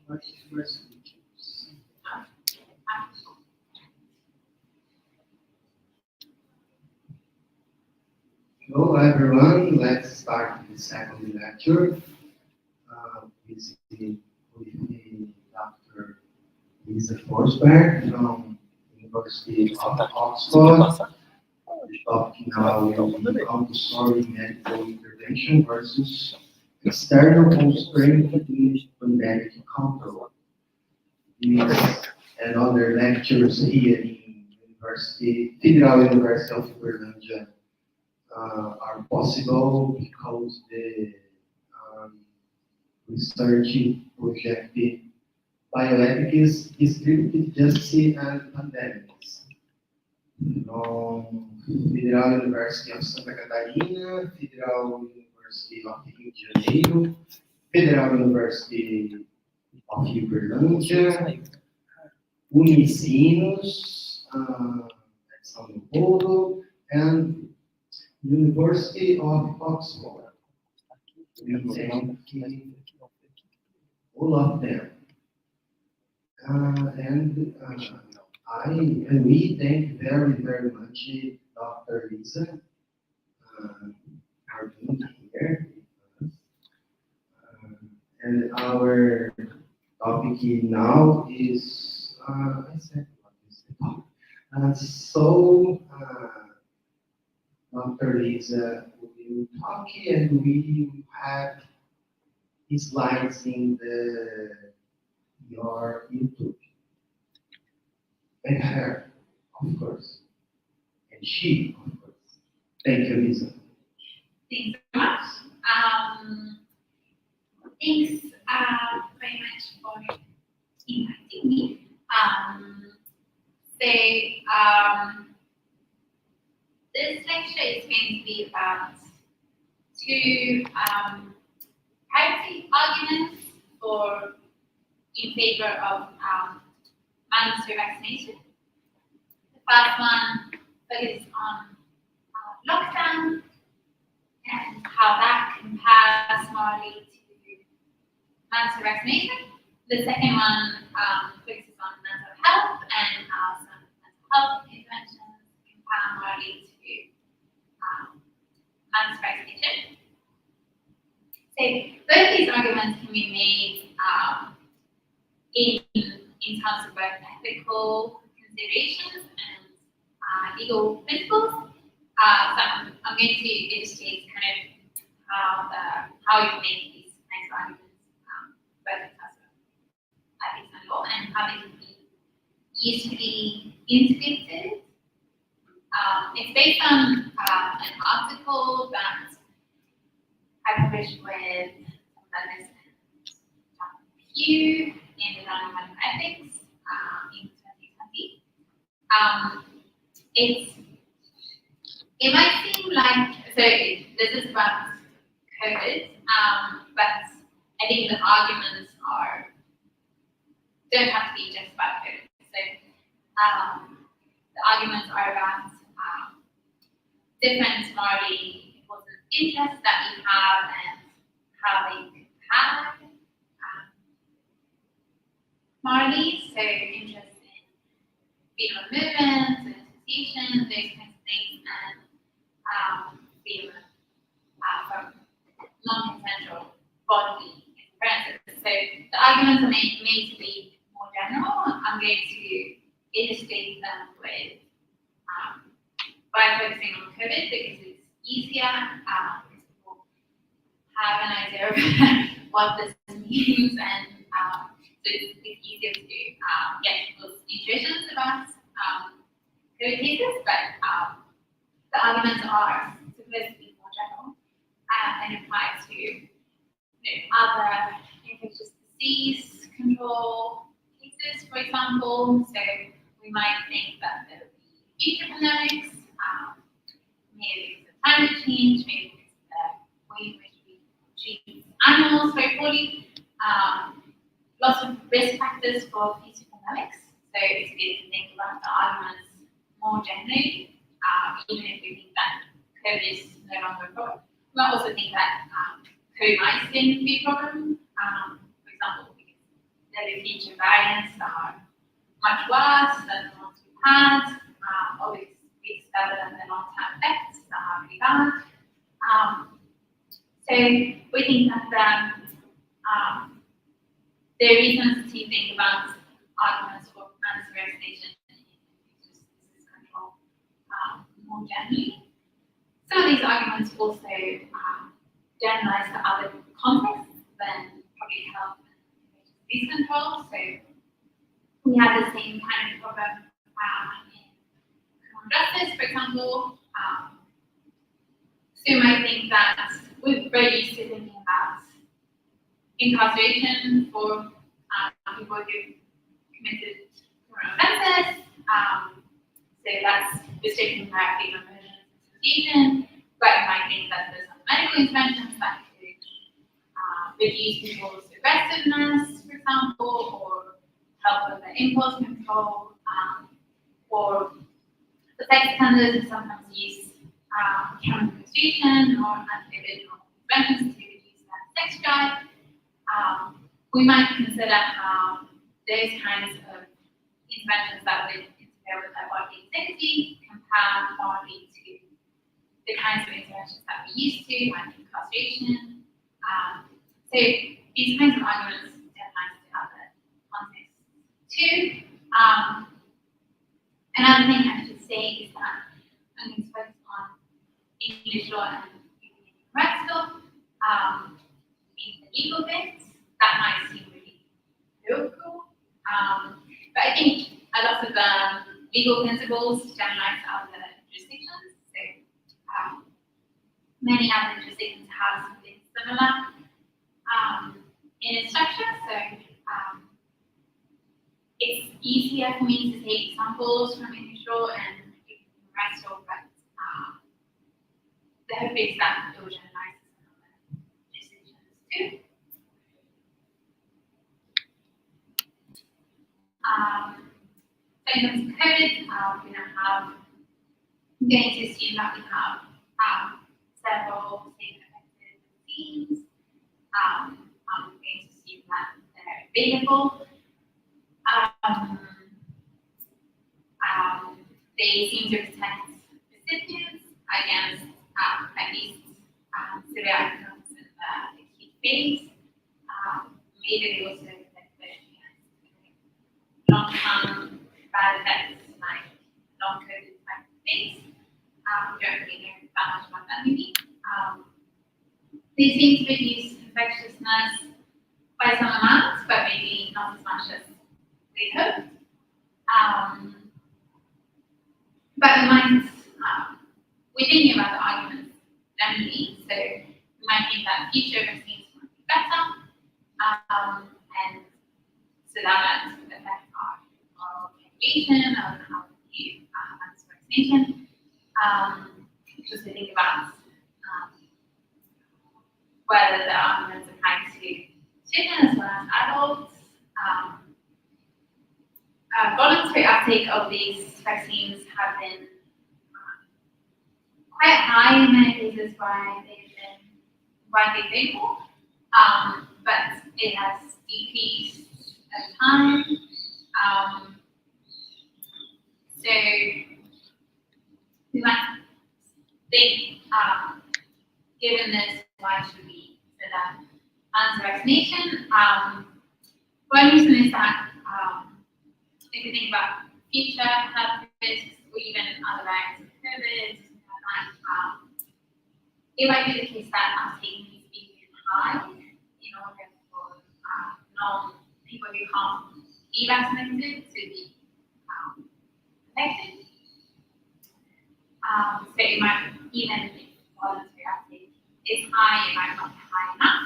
Hello everyone, let's start the second lecture with Dr. Lisa Forsberg from University of Oxford. The topic now will be compulsory medical intervention versus external constraint in pandemic control. This and other lectures here in Federal University of Berlândia are possible because the research project Bioethics, Distributed Justice and Pandemics from Federal University of Santa Catarina, Federal University of Rio de Janeiro, Federal University of Uberlândia, Unicinos, at São Paulo, and University of Oxford. We thank all of them. We thank very, very much Dr. Lisa for being here. And our topic now is, I said, what is the topic? Dr. Lisa will talk and we have slides in your YouTube. And her, of course. And she, of course. Thank you, Lisa. Thanks so much. Thanks very much for inviting me. This lecture is going to be about two privacy arguments in favor of mandatory vaccination. The first one focuses on lockdown and how that compares morally to mandatory vaccination. The second one focuses on mental health and how some mental health interventions compare morally to mandatory vaccination. So both these arguments can be made in terms of both ethical considerations and legal principles. So I'm going to illustrate kind of how you make these kinds of arguments, both in terms of ethics and law, and how they can be usefully integrated. It's based on an article that I published with Dennis and Pew in the Journal of Ethics in 2020. It might seem like, this is about COVID, but I think the arguments don't have to be just about COVID. So the arguments are about different morally important interests that we have and how they compare morally. So interest in freedom of movement, and association, those kinds of things, and freedom from non-consensual bodily interferences. So the arguments are made to be more general. I'm going to illustrate them with by focusing on COVID because it's easier, because people have an idea of what this means, and so it's easier to get people's intuitions about COVID cases, but the arguments are supposed to be more general and apply to other infectious disease control cases, for example. So we might think that there will be future pandemics, maybe because of climate change, maybe because of the way in which we treat animals very poorly, lots of risk factors for future pandemics. So it's good to think about the arguments more generally, even if we think that COVID is no longer a problem. We might also think that COVID might still be a problem, for example, because there are future variants that are much worse than the ones we've had, or we discovered that the long-term effects that are really bad. So we think that there are reasons to think about arguments for anti-vaccination and infectious disease control more generally. Some of these arguments also generalize to other contexts than public health and infectious disease control. So we have the same kind of problem in criminal justice, for example. So you might think that we're very used to thinking about incarceration for people who committed criminal offences. So that's restricting directly on association, but you might think that there's some medical interventions that could reduce people's aggressiveness, for example, or help with the impulse control, or the sex offenders who sometimes use chemical castration or anti-individual interventions to reduce that sex drive. We might consider how those kinds of interventions that would interfere with their bodily safety compare partly to the kinds of interventions that we used to, like incarceration. So these kinds of arguments generalize to other contexts too. Another thing I should say is that I'm going to focus on English law and European law. In the legal bits, that might seem really local. But I think a lot of the legal principles generalize to other jurisdictions. So many other jurisdictions have something similar in its structure. So it's easier for me to take examples from English law and European law, but the hope is that it will generalize to some other jurisdictions too. So in terms of COVID, I'm going to assume that we have several state-affected vaccines. I'm going to assume that they're available. They seem to protect recipients against at least severe outcomes in the acute phase. Maybe they also protect against long-term bad effects like long-COVID type of things. We don't really know that much about that maybe. They seem to reduce infectiousness by some amount, but maybe not as much as we hoped. But we might, we're thinking about the arguments generally, so we might think that future vaccines might be better, and so that might affect our population and how we view vaccination. Just to think about whether the arguments apply to children as well as adults. Voluntary uptake of these vaccines have been quite high in many cases where they've been widely available, but it has decreased over time. So we might think, given this, why should we consider anti-vaccination? One reason is that if you think about future health risks or even other variants of COVID, it might be the case that uptake needs to be high in order for people who can't be vaccinated to be protected. So it might, even if voluntary uptake is high, it might not be high enough.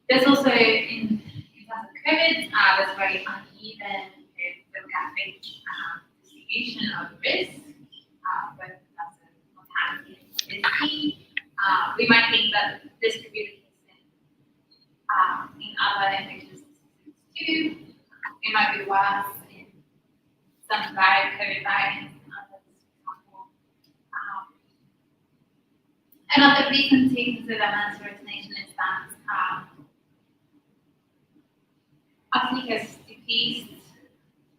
There's also, in terms of COVID, there's a very uneven demographic distribution of risk, both in terms of mortality and morbidity. We might think that this could be the case in other infectious diseases too. It might be worse in some COVID variants and others, for example. Another reason to consider anti-vaccination is that capacity has decreased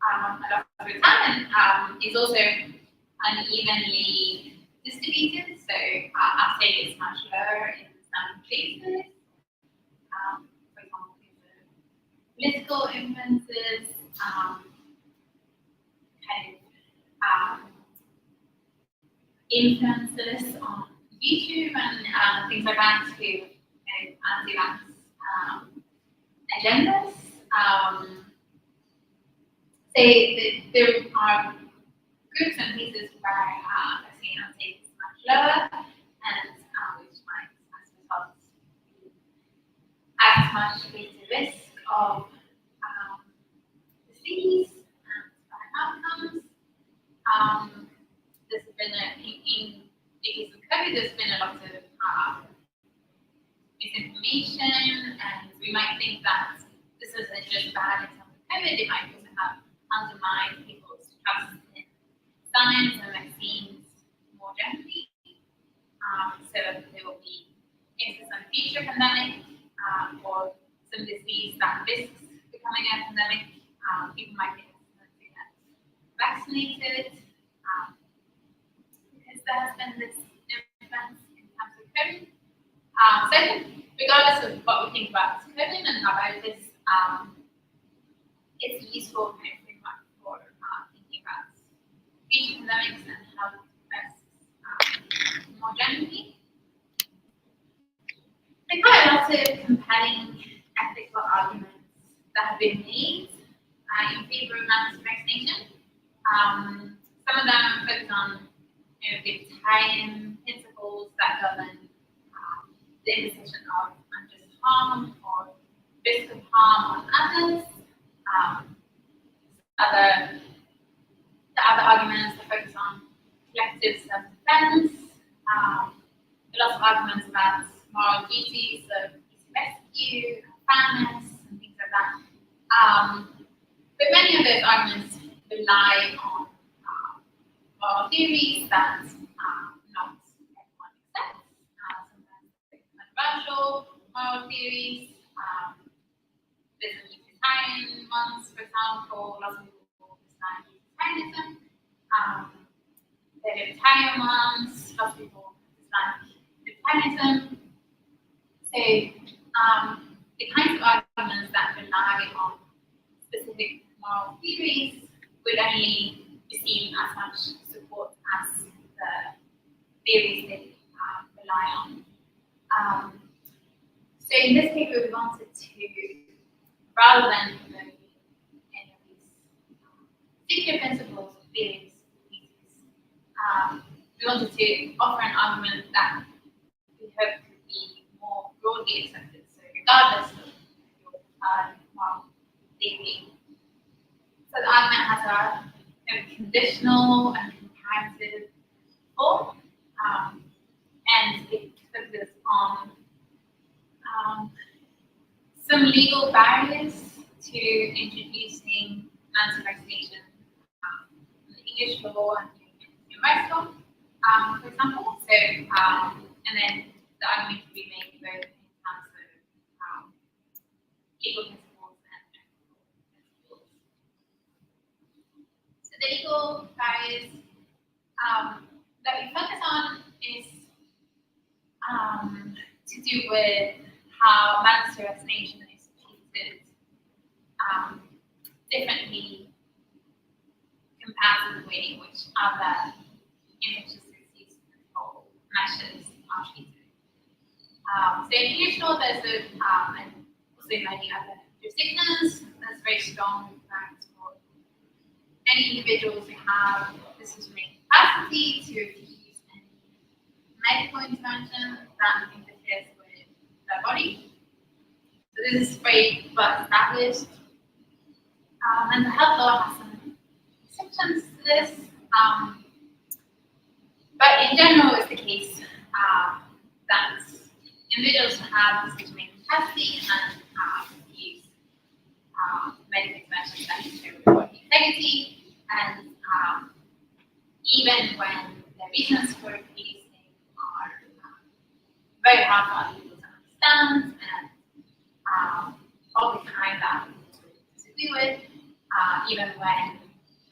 a lot over time, and is also unevenly distributed. So uptake is much lower in some places. For example, political influences, influences on YouTube and things like that to anti-vax agendas. There are groups and places where vaccine uptake is much lower, and which might, as a result, be at much greater risk of disease and bad outcomes. There's been in the case of COVID, there's been a lot of misinformation, and we might think that this isn't just bad in terms of COVID, it might also have undermined people's trust in science and vaccines more generally. So there will be, if there's some future pandemic or some disease that risks becoming a pandemic, people might be hesitant to get vaccinated because there has been this influence in terms of COVID. So regardless of what we think about COVID and about this, it's a useful kind of framework for thinking about future pandemics and how it affects more generally. There are quite a lot of compelling ethical arguments that have been made in favour of mass vaccination. Some of them focus on libertarian principles that govern the imposition of unjust harm or risk of harm on others. The other arguments that focus on collective self-defense. A lot of arguments about moral duties, so rescue, fairness, and things like that. But many of those arguments rely on moral theories that not everyone accepts. Sometimes they're controversial moral theories. There's the libertarian ones, for example. Lots of people dislike libertarianism. The libertarian ones, lots of people dislike libertarianism. So the kinds of arguments that rely on specific moral theories would only receive as much support as the theories they rely on. So in this paper, we wanted to, rather than promoting any of these secret principles or theories, we wanted to offer an argument that we hope could be more broadly accepted. So regardless of your moral theory. So the argument has a conditional and comparative form, and it focuses on some legal barriers to introducing anti-vaccination in English law and in US law, for example. So, and then the argument can be made both in terms of legal principles and technical principles. So the legal barriers that we focus on is to do with how mandatory vaccination is treated differently compared to the way in which other infectious disease control measures are treated. So in English law, there's and also in many other jurisdictions, there's very strong requirements for any individuals who have decision-making capacity to refuse any medical intervention that interferes with their body. So this is very well established. And the health law has some exceptions to this. But in general, it's the case that individuals who have decision-making capacity and use medical interventions that interfere with body integrity, and even when the reasons for refusing are very hard for other people to understand, and of the kind that do it, even when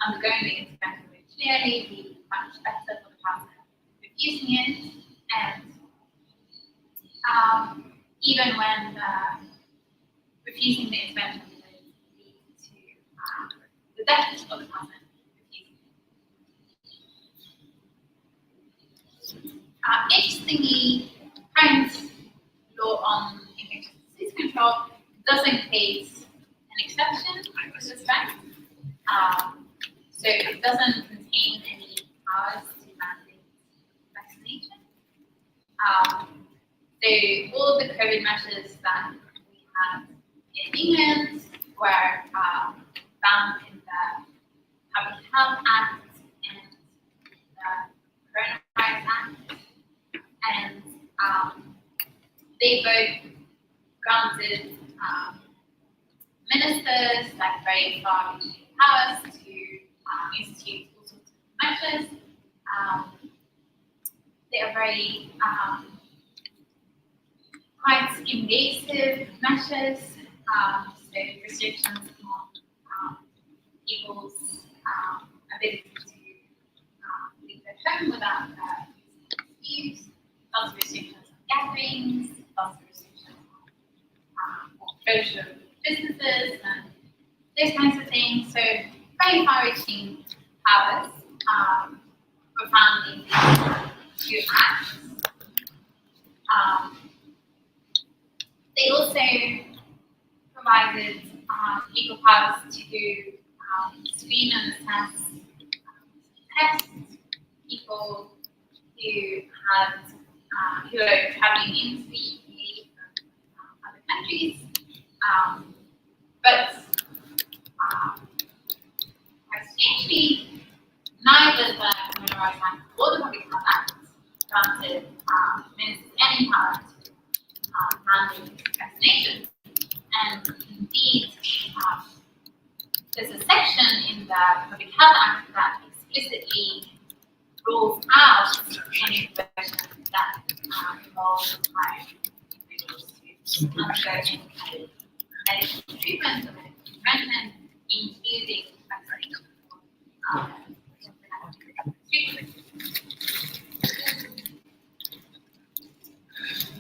undergoing the intervention would clearly be much better for the person refusing it, and even when refusing the intervention would lead to the death of the person refusing it. Interestingly, current law on infectious disease control doesn't face an exception to this respect. So it doesn't contain any powers to mandate vaccination. So all the COVID measures that we had in England were found in the Public Health Act and the Coronavirus Act, and they both granted ministers like very far-reaching powers to institute all sorts of measures. They are very quite invasive measures, so restrictions on people's ability to leave their home without using excuse, lots of restrictions on gatherings, lots of restrictions on closure of businesses and those kinds of things. So very far-reaching powers were found in these two acts. They also provided legal powers to screen and assess test people who are traveling into the UK from other countries, but quite strangely, neither the Coronavirus Act or the Public Health Act granted ministers any power to mandate vaccination. And indeed, there's a section in the Public Health Act that explicitly rules out any intervention that involves requiring individuals to undergo any kind of medical treatment or medical intervention, including vaccination or treatment.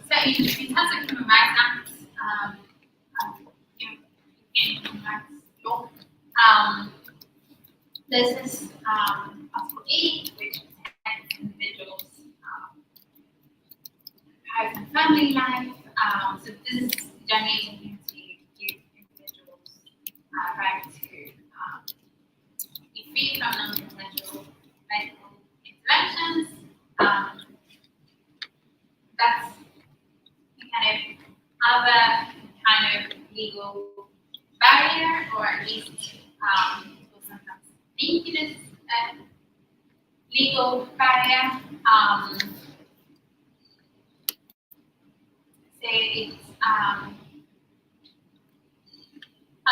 So in terms of human rights acts, in human rights law, there's this Article 8, which protects individuals' private and family life. So this is generally to give individuals right to be free from non-consensual medical interventions. That's a kind of other kind of legal barrier, or at least people sometimes think it is a legal barrier. So it's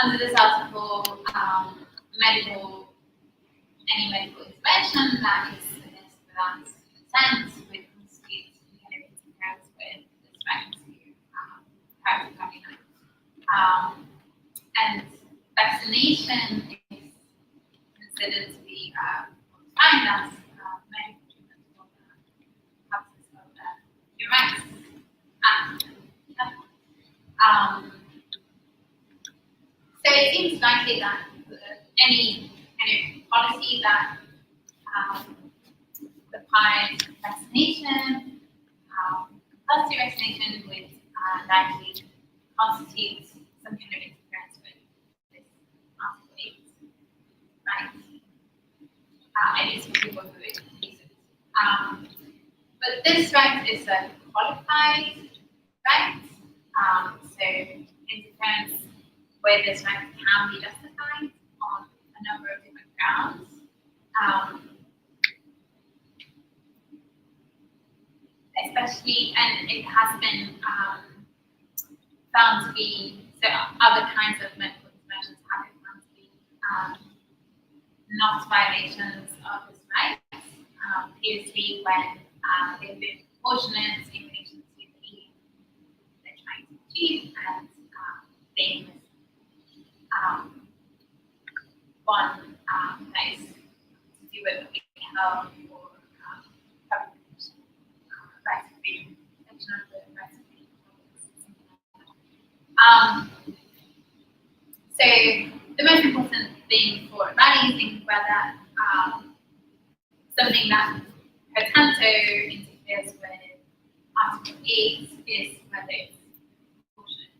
under this article, any medical intervention that is without consent would constitute kind of interference with respect to private family life. And vaccination is considered to be defined as medical treatment for the purposes of the Human Rights Act. So it seems likely that any kind of policy that requires vaccination, compulsory vaccination, would likely constitute some kind of interference with this Article 8, right? At least for people who use it. But this right is a qualified right. So interference with this right can be justified on a number of different grounds. Especially, and it has been found to be, so other kinds of medical interventions have been found to be not violations of this right. Previously, when they've been proportionate in relation to the aim they're trying to achieve and things one that is to do with public health or public rights of freedom, protection of the rights of freedom, something like that. So the most important thing for evaluating whether something that pro tanto interferes with Article 8 is whether it's proportionate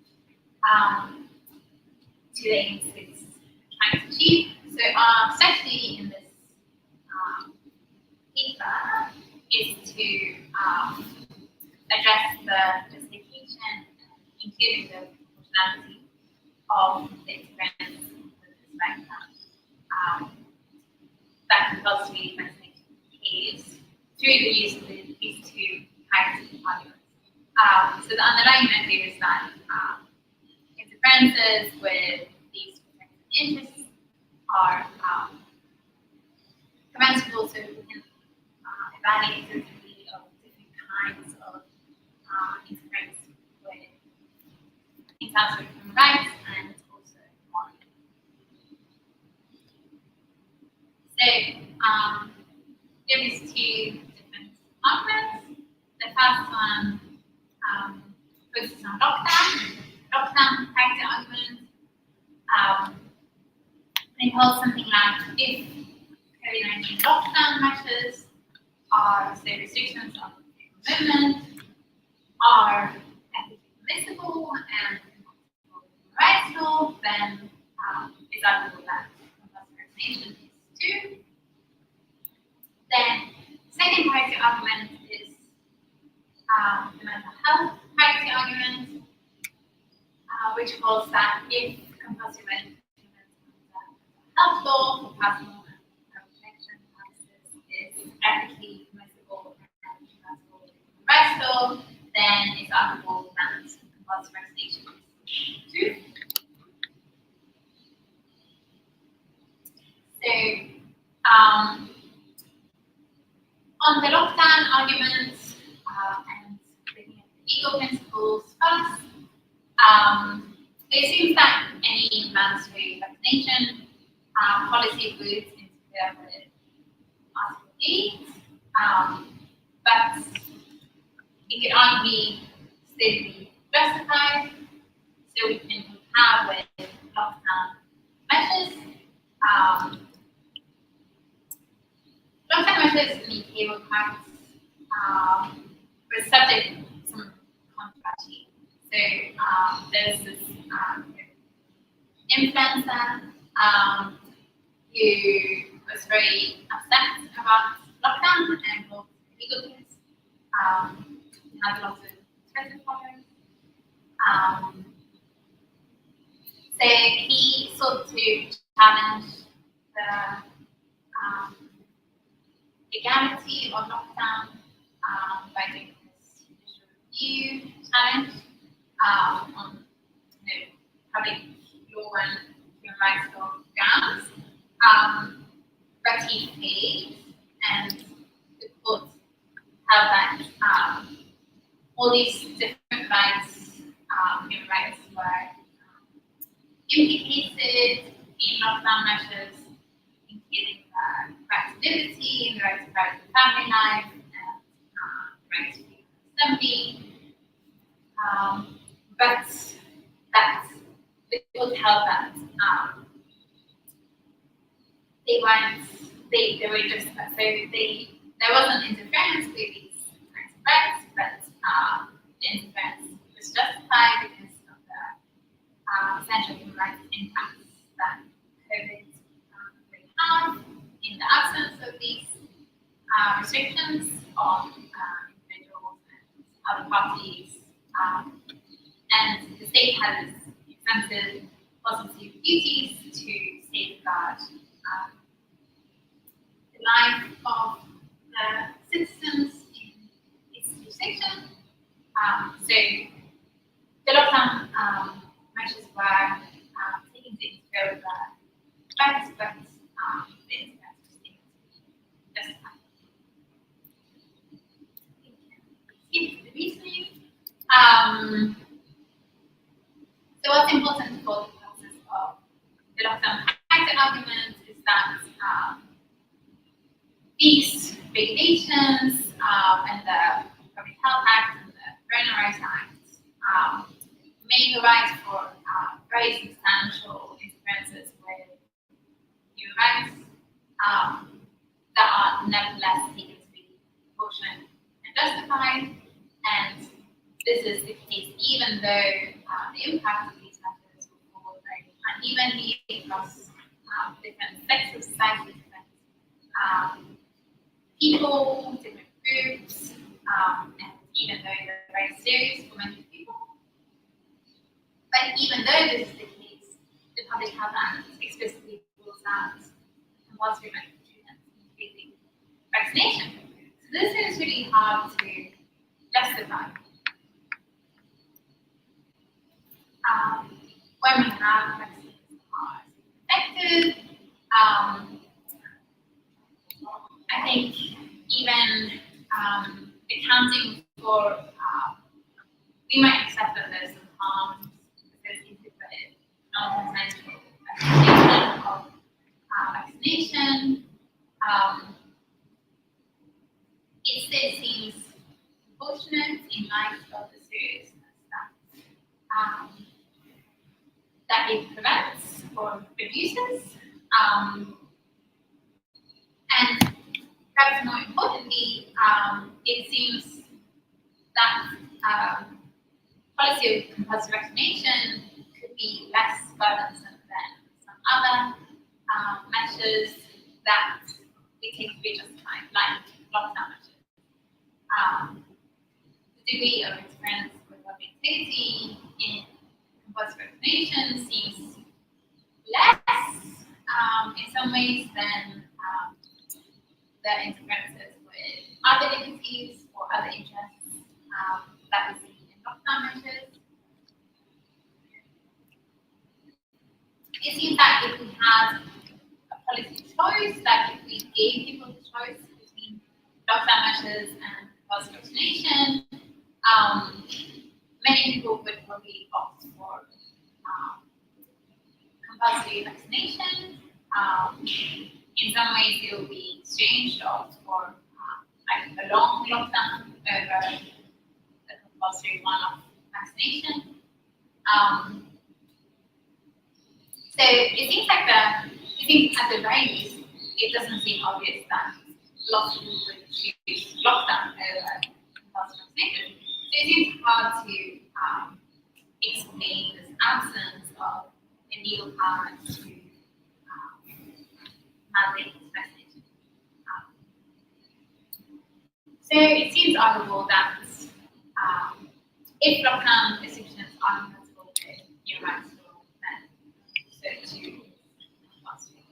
to the aims it's trying to achieve. So our strategy in this paper is to address the justification, including the proportionality of the interference with respect that compulsory vaccination is through the use of these two kinds of arguments. So the underlying idea is that interferences with these protected interests are commensurable, so we can evaluate the degree of different kinds of interference with in terms of human rights and also on. So there is two different arguments. The first one focuses on lockdown character argument. It holds something like if COVID-19 lockdown measures are, say, restrictions on movement are ethically permissible and rights law, then it's arguable that compulsory vaccination is too. Then second priority argument is the mental health priority argument, which holds that if compulsory vaccination health law for personal and protection purposes is ethically permissible and compatible with human rights law, then it's arguable that compulsory vaccination is too. So, on the lockdown argument and looking at the legal principles first, it seems that any mandatory vaccination policy would interfere with Article 8, but it could arguably still be justified, so we can compare with lockdown measures. Lockdown measures in the UK were quite were subject to some controversy. So there's this influencer who was very upset about lockdown and brought a legal case. He had a lot of Twitter followers. So he sought to challenge the legality of lockdown by doing this judicial review challenge on public law and human rights law grounds. But he failed, and the court held that all these different rights, human rights, were implicated in lockdown measures, including the right to liberty, the right to private family life, and the right to freedom of assembly. But that the court held that they were just, so there wasn't interference with these kinds of rights, but the interference was justified because of the essential human rights impacts that COVID would have in the absence of these restrictions on individuals and other parties. And the state has extensive positive duties to safeguard the life of the citizens in its jurisdiction. So the lockdown measures were taken to interfere with the rights, but the interference was taken to justify. Skip the reasoning. So what's important for the purposes of the lockdown character argument that these regulations and the Public Health Act and the Coronavirus Act may provide for very substantial interferences with human rights that are nevertheless taken to be proportionate and justified. And this is the case even though the impact of these measures will fall very unevenly across different sectors of society, different people, different groups, and even though they're very serious for many people. But even though this is the case, the Public Health Act explicitly rules out compulsory medical treatment, including vaccination. So this is really hard to justify. When we have vaccines that are effective, I think even accounting for, we might accept that there's some harms associated with non-consensual application of vaccination. It still seems proportionate in light of the seriousness that it prevents or reduces. And perhaps more importantly, it seems that policy of compulsory vaccination could be less burdensome than some other measures that we take to be justified, like lockdown measures. The degree of interference with public activity in compulsory vaccination seems less in some ways than the interferences with other liberties or other interests that we see in lockdown measures. It seems that if we had a policy choice, that if we gave people the choice between lockdown measures and compulsory vaccination, many people would probably opt for compulsory vaccination. In some ways, it will be strange to opt for like a long lockdown over the compulsory one-off vaccination. So it seems like at the very least, it doesn't seem obvious that lots of people would choose lockdown over compulsory vaccination. So it seems hard to explain this absence of a legal power to mandate vaccination. So it seems arguable that if lockdown restrictions are compatible with human rights law, then so too compulsory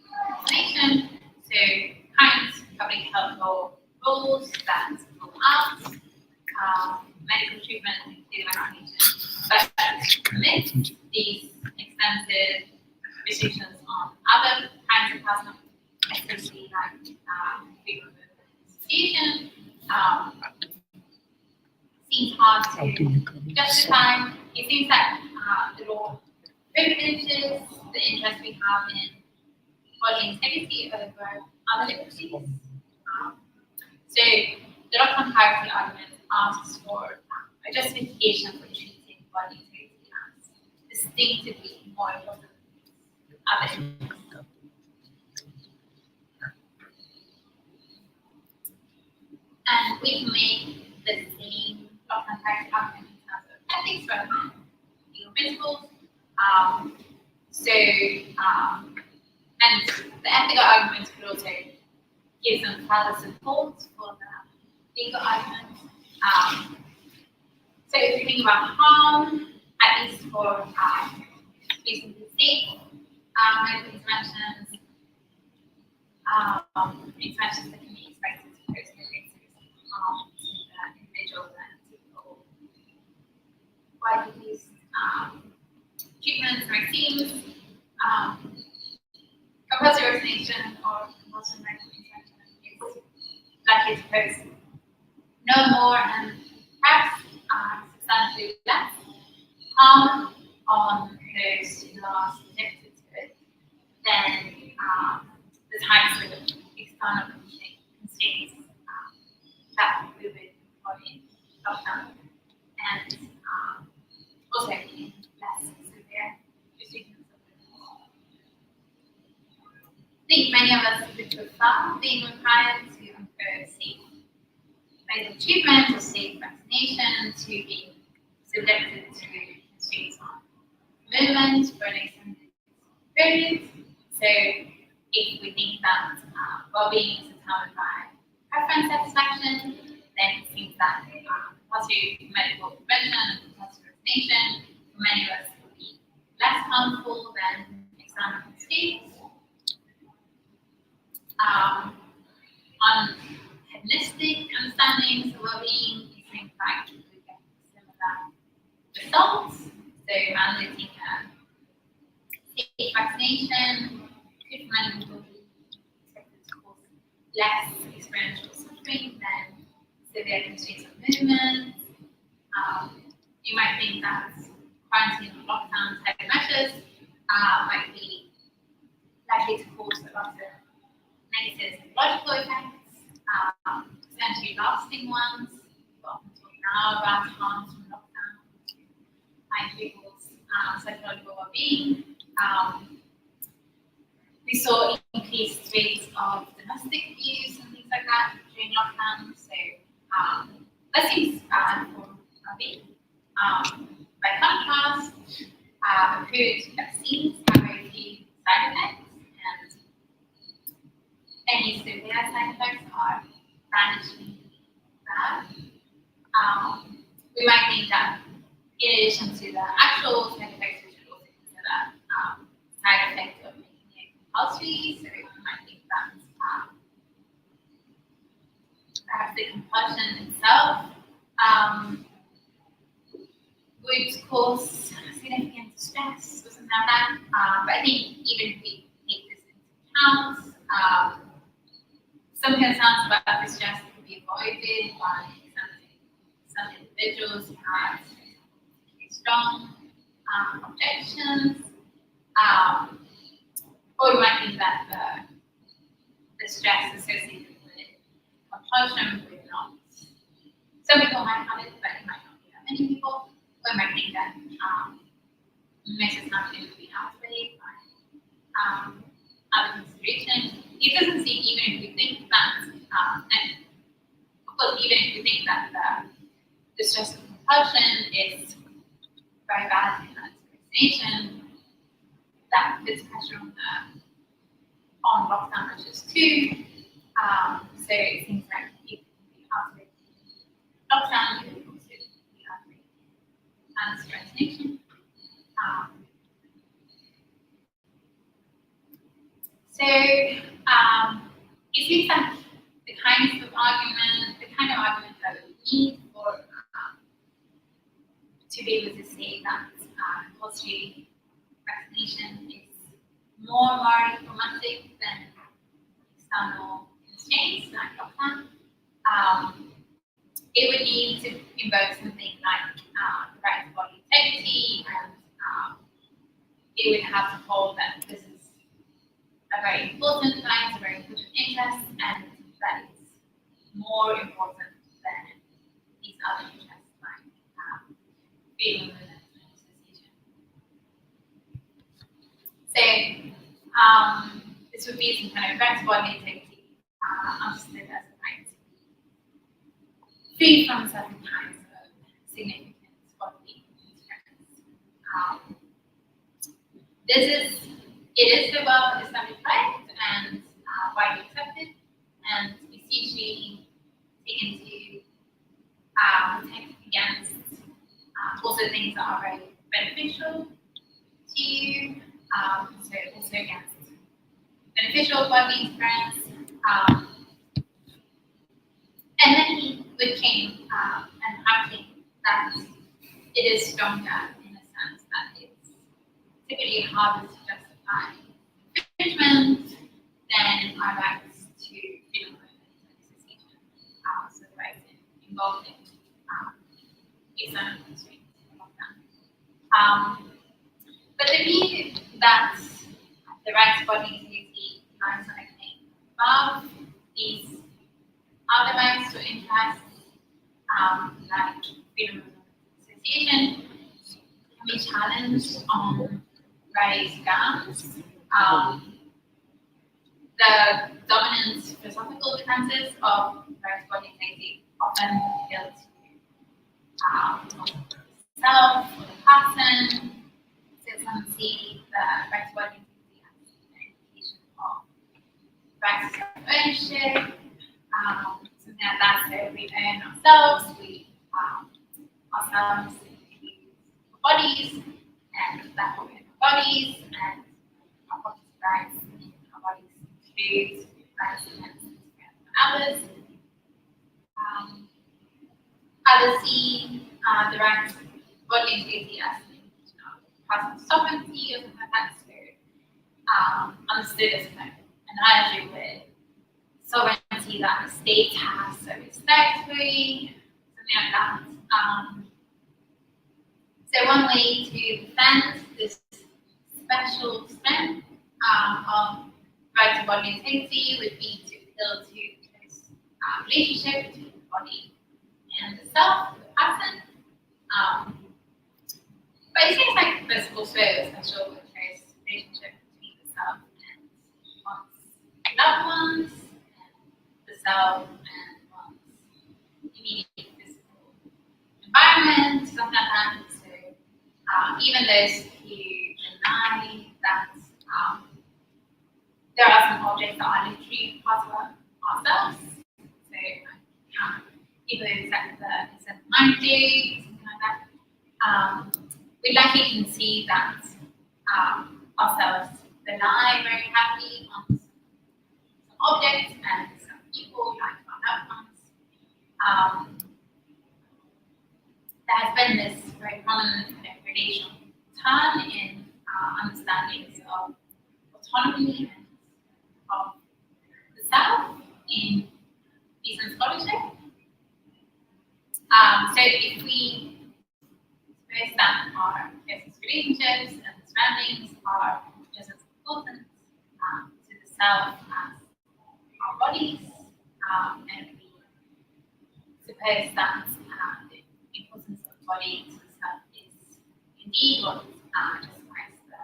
vaccination. So current public health law rules that rule out medical treatment, including vaccination, but permit these extensive restrictions on other kinds of personal activity like freedom of association. Seems hard to justify. It seems that the law privileges the interest we have in bodily integrity over other liberties. So the lockdown privacy argument asks for a justification for treating bodily integrity as distinctively more important than other interests. And we can make the same lockdown privacy argument in terms of ethics rather than legal principles. And the ethical argument could also give some further support for the legal argument. So if you think about harm, at least for reasonably safe medical interventions, interventions that can be expected to pose no great harm to the individual and typical widely used treatments and vaccines. Compulsory vaccination or compulsory medical intervention is likely to pose no more and perhaps substantially less harm on those who are subjected to it than the types of external constraints that we would employ in lockdown, and also in less severe restrictions. I think many of us would prefer being required to incur safe medical treatment or safe vaccination to being subjected to constraints on movement for an extended period. So if we think that well-being is determined by preference satisfaction, then it seems that compulsory medical prevention and compulsory vaccination for many of us will be less harmful than external constraints. On hedonistic understandings of well-being, it seems like we get similar results. So analytic safe vaccination could for many people be expected to cause less experiential suffering than severe constraints of movement. You might think that quarantine or lockdown type measures might be likely to cause a lot of negative psychological effects, essentially lasting ones. We're often talking now about harms from lockdown and people's psychological well-being. We saw increased rates of domestic abuse and things like that during lockdown. So that seems bad for well-being. By contrast, approved vaccines have very few side effects, and any severe side effects are vanishingly bad. We might think that in addition to the actual side effects, we should also consider side effects of making it compulsory. So we might think that perhaps the compulsion itself would cause significant stress or something like that. But I think even if we take this into account, some concerns about the stress could be avoided by some individuals who have strong objections, or we might think that the stress associated with compulsion would not. Some people might have it, but it might not be that many people. Or we might think that measures not going to be outweighed by other considerations. It doesn't seem, even if we think that, and of course, even if we think that the stress of compulsion is very bad in that vaccination, that puts pressure on lockdown measures too. So it seems like it can be outweighed lockdown, it can also be outweighed and vaccination. So it seems like the kind of argument that we need for to be able to say that compulsory vaccination is more morally problematic than external constraints like lockdown. It would need to invoke something like the right to body integrity, and it would have to hold that this is a very important right, a very important interest, and that is more important than these other interests like freedom of association. So this would be some kind of right to body integrity understood as a right to be free from certain kinds of significant bodily constraints. It is a well-established right and widely accepted, and it's usually taken to protect against also things that are very beneficial to you, so also against beneficial bodily interference. And then he would claim and argue that it is stronger in the sense that it's typically harder to justify infringement than our rights to freedom of association, so the rights involved in external constraints and lockdown. But the view that the right to bodily integrity lies on a claim above, these other rights to interest, like freedom of association, can be challenged on various grounds. The dominant philosophical defenses of rights body integrity often appeal to self or the person. So some see the rights body integrity as an indication of rights of ownership, something like that. So we own ourselves, we ourselves use our bodies, and therefore we own our bodies, and our property rights in our bodies include rights against others. Others see the right body integrity as an indication of personal sovereignty or something like that. So understood as kind of an analogy with sovereignty that the state has over its territory, something like that. So one way to defend this special strength of right to body integrity would be to appeal to close relationship between the body and the self, the person. But it seems like there's also a special close relationship between the self and one's loved ones, and the self and one's immediate physical environment, something like that. So even those who deny that there are some objects that are literally part of ourselves, so people who accept the mind theory, something like that, we likely can see that ourselves rely very heavily on some objects and some people, like our loved ones. There has been this very prominent kind of relational turn in understandings of autonomy and of the self in recent scholarship. So if we suppose that our closest relationships and surroundings are just as important to the self as our bodies, and we suppose that the importance of the body to the self is indeed what justifies the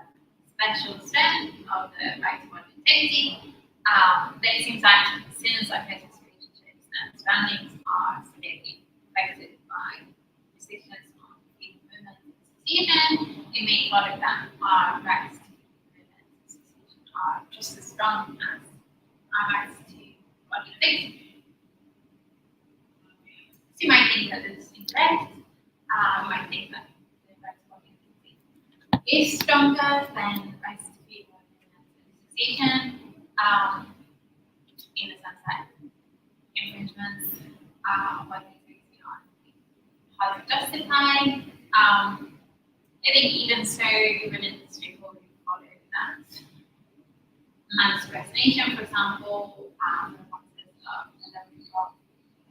special strength of the right to body integrity, then it seems like since our closest relationships and surroundings are severely affected by restrictions on freedom of movement and association, it may follow that our rights to freedom of movement and association are just as strong as our rights to body integrity. So you might think that this is incorrect. You might think that the right to body integrity is stronger than rights to freedom of movement and association, in the sense that infringements of body integrity are hard to justify. I think even so, even in straightforward follow that man's vaccination, for example, the concept of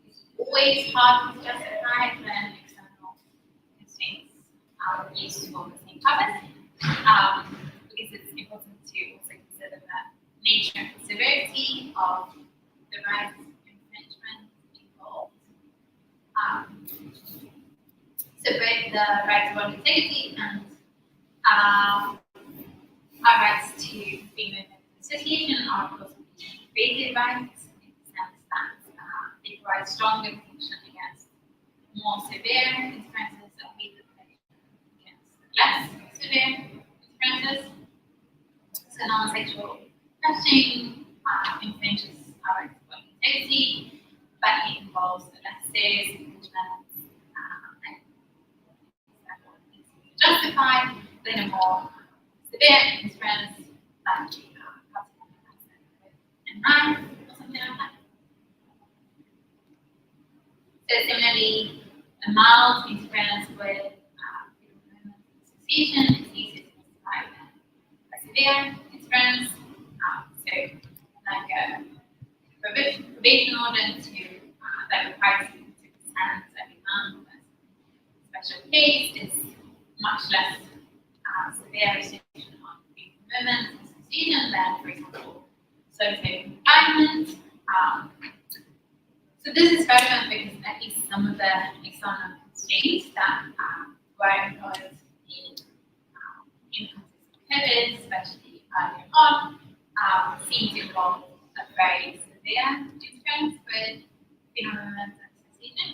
is always hard to justify when external constraints are used for the same purpose, because it's important to also consider the nature and severity of the rights infringement involved. So both the right to body integrity and our rights to freedom of association are, of course, creative rights in the sense that they provide stronger protection against more severe interferences and weaker protection against less severe interferences. So non-sexual touching infringes our right to body integrity, but it involves the less serious infringement justified than a more severe interference like cutting and knife or something like that. So similarly, a mild interference with freedom of movement association is easier to justify than a severe interference. So like a probation order that requires you to consent every month as a special case is much less severe restriction on freedom of movement and association than, for example, legislative environment. So this is relevant because at least some of the external constraints that were employed in context of COVID, especially earlier on, seem to involve a very severe experience with phenomenon association.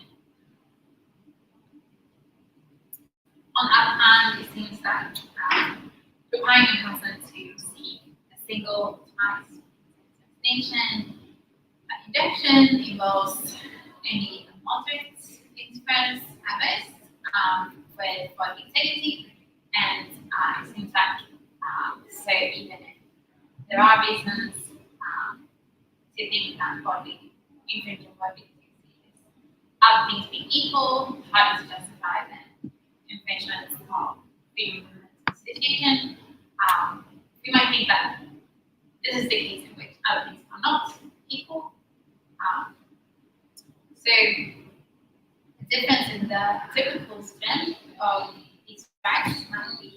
On the other hand, it seems that requiring a person to seek a single twice vaccination injection involves only a moderate interference at most with body integrity, and it seems that so even if there are reasons to think that body infringing body integrity is other things being equal, how to justify then infringements of freedom of movement association. We might think that this is the case in which other things are not equal. So the difference in the typical strength of these facts might be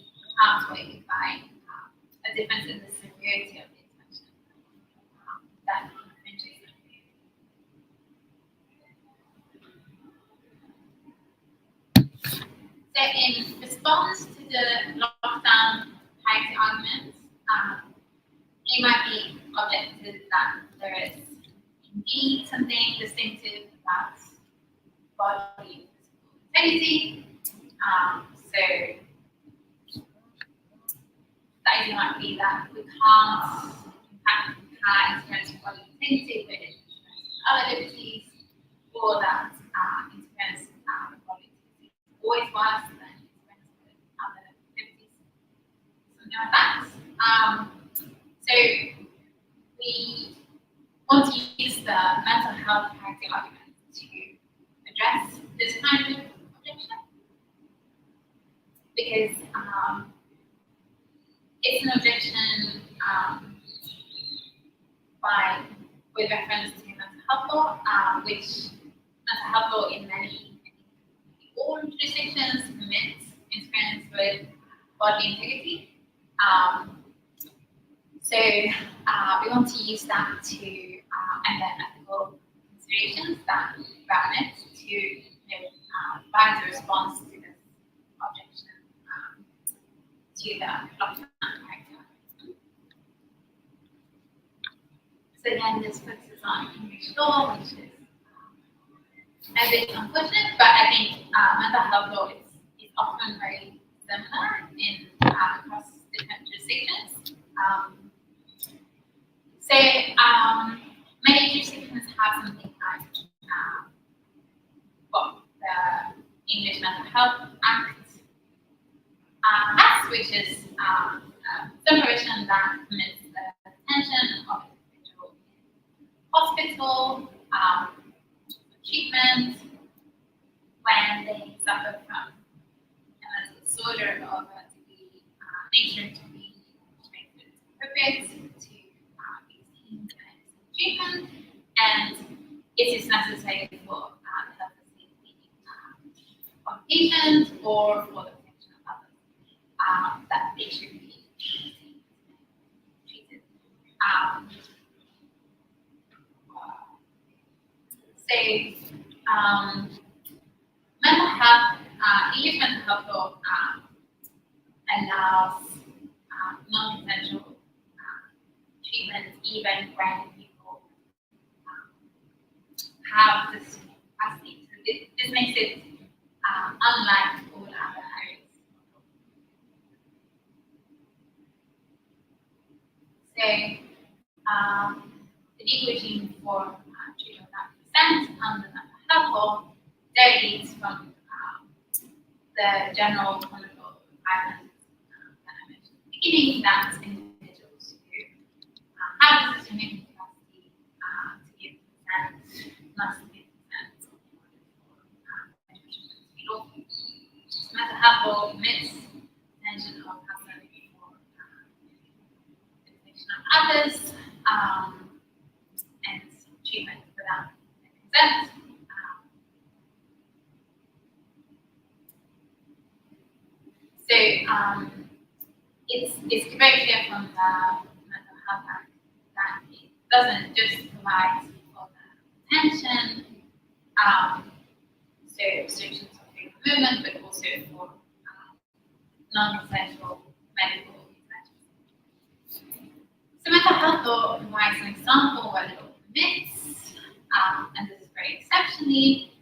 outweighed by a difference in the severity of the infection that infringes. So in response to the lockdown parity arguments, it might be objected that there is indeed something distinctive about body integrity. So the idea might be that we can't interference with body integrity with other liberties, or that interference with body integrity is always worse than interference with other liberties. Something like that. So we want to use the mental health parity argument to address this kind of objection, because it's an objection with reference to mental health law, which mental health law in all jurisdictions permits interference with bodily integrity. So we want to use that to and then ethical considerations that ground it to find a response to this objection to the lockdown character. So again, this focuses on English law, which is a bit unfortunate, but I think mental health law is often very similar in across different jurisdictions. So many jurisdictions have something like the English Mental Health Act has, which is some provision that permits the detention of an individual in hospital treatment when they suffer from a disorder of a degree nature to be appropriate to be treatment, and it is necessary for the health and safety of patients or for the protection of others that they should be treated. Mental health, English mental health law allows non-consensual treatment even when people have this capacity. So this makes it unlike all other areas. So the legal regime for treatment without consent under mental health law deviates from the general clinical requirements that I mentioned at the beginning, that individuals who have decision-making capacity to give consent must give consent in order for treatment to be lawful. Mental health law permits detention of person for the protection of others and treatment without consent. So it's very clear from the Mental Health Act that it doesn't just provide for the attention, so restrictions of freedom of movement, but also for non-essential medical interventions. So mental health law provides an example where the law permits, and this is very exceptionally,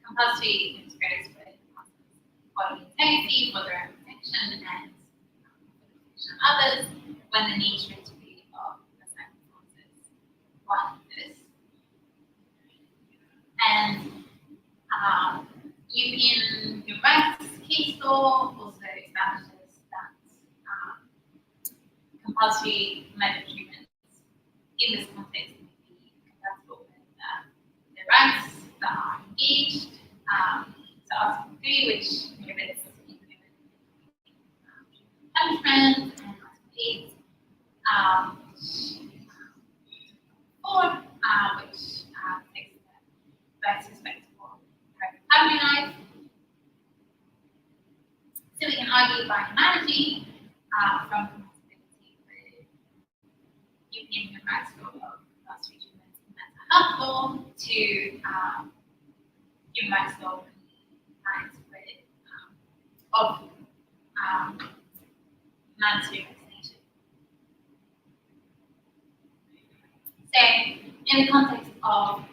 compulsory interference with bodily integrity for their own protection and protection of others when the nature and degree of the circumstances warrant this. And European human rights case law also establishes that compulsory medical treatments in this context may be compatible with the rights that are engaged. So Article 3, which prohibits punishment, and Article 8, which takes the rights respect for private family life. So we can argue by analogy from compatibility with European human rights law of compulsory treatment in mental health law to human rights law compliance with of mandatory vaccination. So in the context of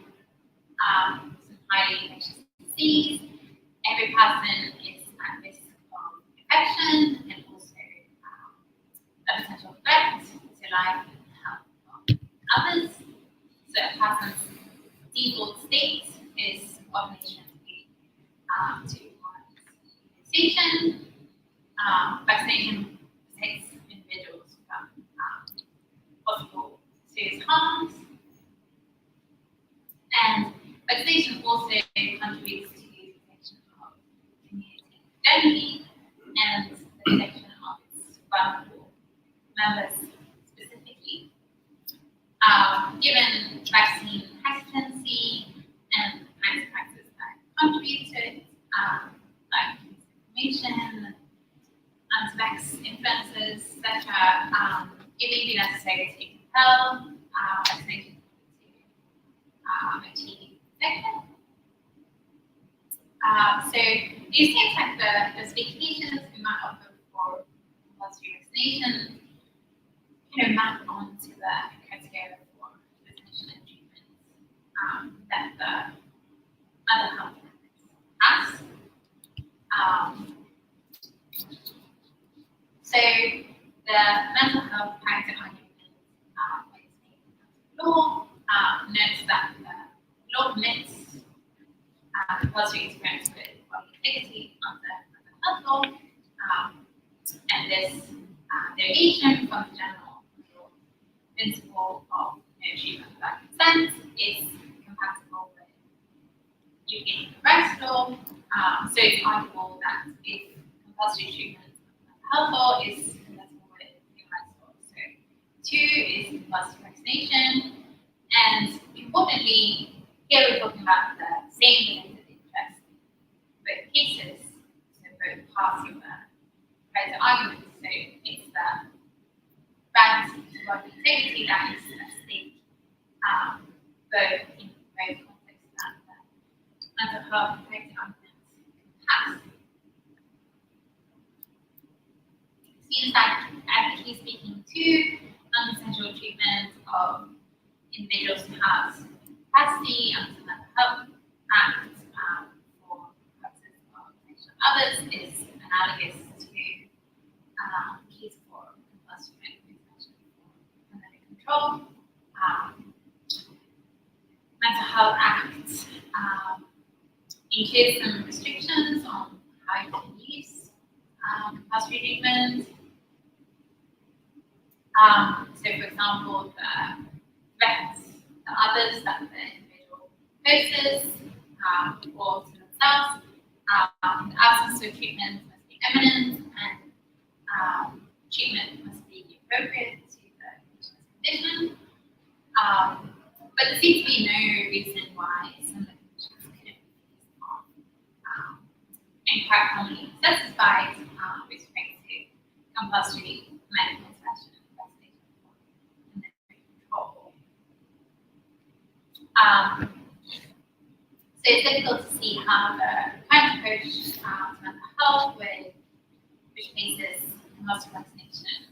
some highly infectious disease, every person is at risk of infection and also a potential threat to life and health of others. So a person's default state is obligation to be to immunization. Vaccination protects individuals from possible serious harms. And vaccination also contributes to the protection of the community generally and the protection of its vulnerable members specifically. Given vaccine hesitancy and the kinds of factors that contribute to it, like misinformation, anti-vax influences, etc., it may be necessary to compel vaccination to achieve protection. So these same type of justifications we might offer for compulsory vaccination, map onto the criteria for vaccination and treatment that the mental health has. So the mental health practice argument law notes that the law permits compulsory experience with bodily integrity under mental health law, and this derivation from the general principle of no treatment without consent is compatible with European human rights law. So it's arguable that if compulsory treatment of mental health law is compatible with human rights law. So 2 is compulsory vaccination, and importantly, here we're talking about the same limited interest in both cases, so both parts of the credit argument. So it's the right to bodily integrity that is at stake, both in both contexts that the mental health credit argument has. Seems that ethically speaking to non-essential treatment of individuals who have capacity under the Mental Health Act for purposes of protection of others is analogous to case for compulsory medical intervention for pandemic control. Mental Health Act includes some restrictions on how you can use compulsory treatment. So, for example, the threats to others that the individual poses or to themselves. The absence of treatment must be imminent, and treatment must be appropriate to the patient's condition. But there seems to be no reason why some of the conditions couldn't be based on and quite commonly specified with respect to compulsory medical intervention and vaccination for control. So it's difficult to see how the current approach to mental health, which places most vaccination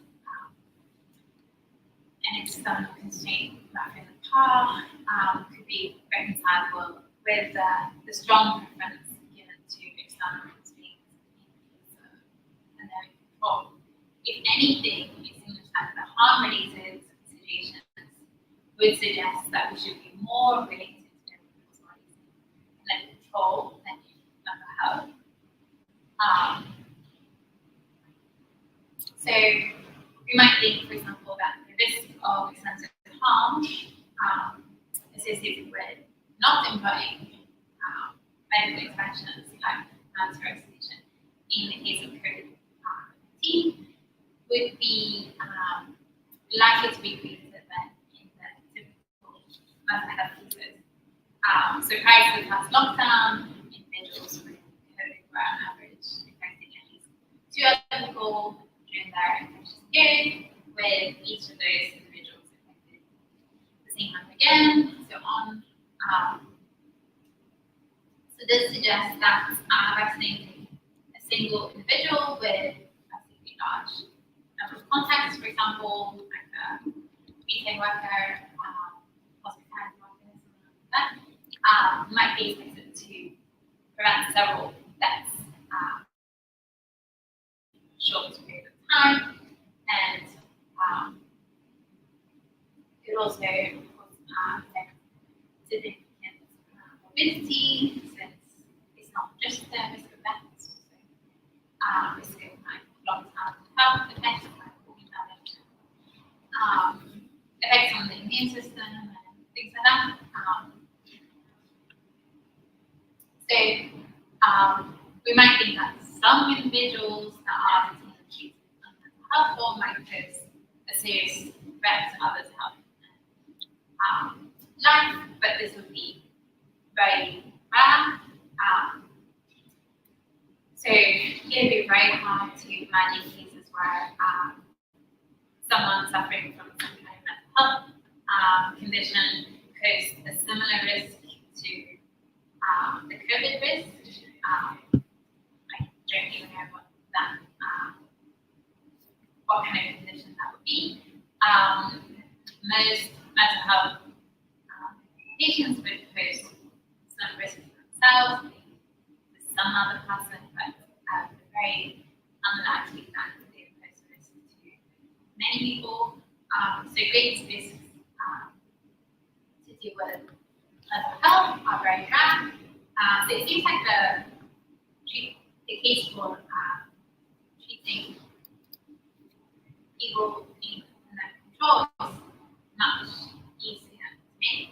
and external constraint rather than power, could be reconcilable with the strong preference given to external constraints in pandemic control. If anything, it seems that the harm-related considerations would suggest that we should be more related to control than mental health. So we might think, for example, that the risk of extensive harm associated with not employing medical interventions like vaccination in the case of COVID-19 would be likely to be greater than in the typical mental health cases. So prior to the past lockdown, individuals with COVID were on average infecting at least 2 other people during their infectious period, with each of those individuals infected the same month again, so on. So this suggests that vaccinating a single individual with a particularly large number of contacts, for example, like a retail worker, hospitality worker, something like that, might be expected to prevent several deaths in a short period of time, and it also, of course, affect significant morbidity, since it's not just the risk of death, it's also risk of long-term health effects like organ damage, effects on the immune system, and things like that. So we might think that some individuals that are treated on mental health or might pose a serious threat to others' health and life, but this would be very rare. So it would be very hard to imagine cases where someone suffering from some kind of mental health condition posed a similar risk to the COVID risk. I don't even know what kind of condition that would be. Most mental health patients would pose some risk to themselves, to some other person, but very unlikely that they pose a risk to many people. So great risks to deal with mental health are very rare. So it seems like the case for treating people in control is much easier to make.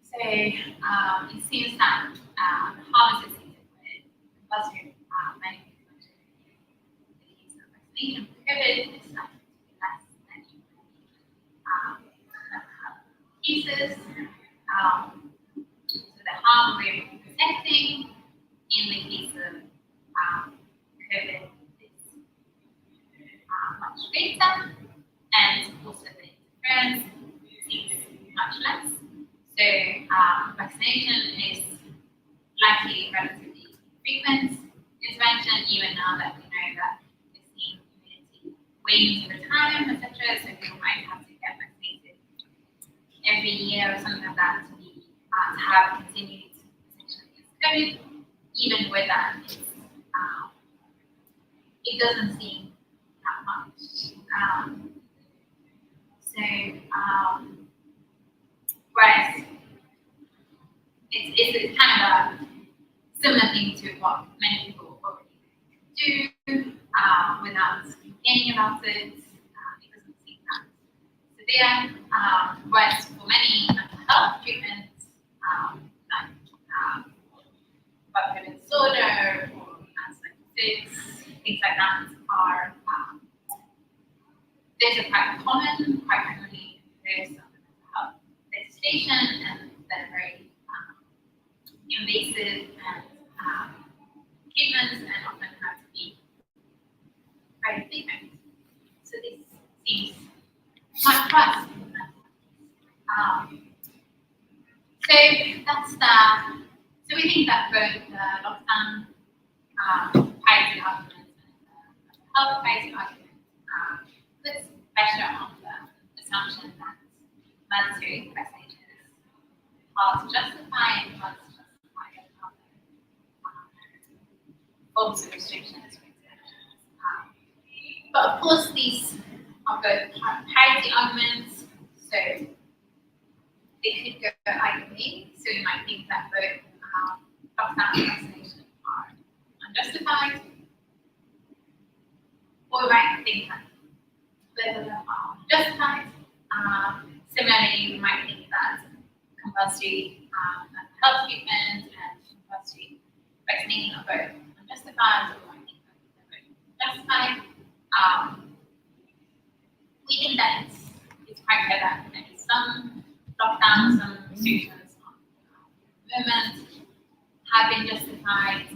So it seems that harm associated with compulsory medical intervention in the case of vaccination for COVID is likely to be less than in cases. So the harm we're protecting in the case of COVID is much greater, and also the interference seems much less. So vaccination is likely relatively frequent intervention, even now that we know that we've seen immunity wanes over time, etc. So people might have to get vaccinated every year or something like that to have continued protection against COVID. Even with that, it doesn't seem that much. Whereas it's kind of a similar thing to what many people already do without complaining about it. It doesn't seem that severe. Whereas for many mental health treatments, like bipolar disorder or antipsychotics, things like that are those are quite common, quite commonly used under mental health legislation, and they're very invasive and treatments, and often have to be very frequent. So this seems much worse So that's the. So we think that both the lockdown privacy argument and the health privacy argument puts pressure on the assumption that mandatory vaccinations are to justify and not to justify other forms of restrictions. But of course, these are both parity arguments, so they could go either way. So we might think that both lockdown and vaccination are unjustified, or we might think that both of them are justified. Similarly, we might think that compulsory health treatment and compulsory vaccination are both unjustified, or we might think that they're both justified. We think that it's quite clear that there is some lockdowns, some restrictions on movement have been justified.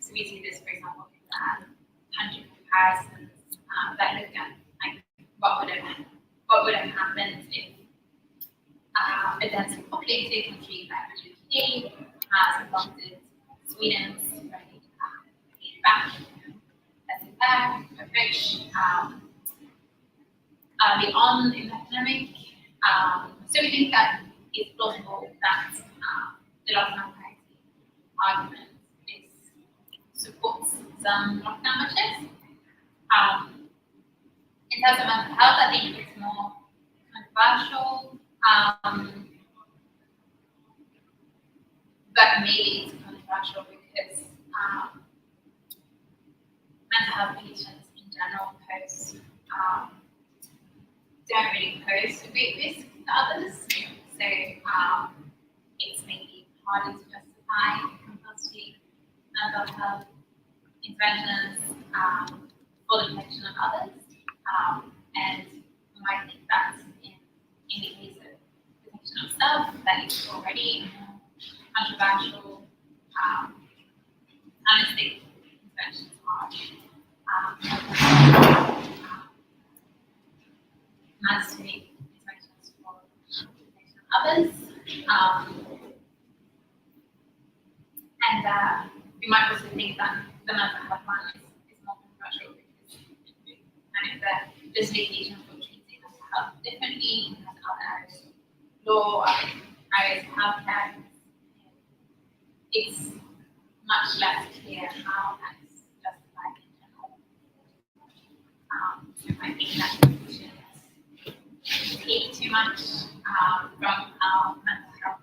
So we see this, for example, in the country comparisons that look at like what would have happened if a densely populated country like the UK has adopted Sweden's very back laissez-faire approach early on in the pandemic. So we think that it's plausible that the lockdown parity argument supports some lockdown measures. In terms of mental health, I think it's more controversial, but maybe it's controversial because mental health patients in general don't really pose a great risk to others. So it's maybe harder to justify compulsory mental health interventions for the protection of others. And we might think that in the case of protection of self, that is already controversial. Anesthetic interventions are mandatory interventions for protection of others. And we might also think that the mental health one is more controversial because the justification for treating mental health differently has other areas of law, areas of healthcare. It's much less clear how that's justified in general. So I think that we should take too much from our mental health,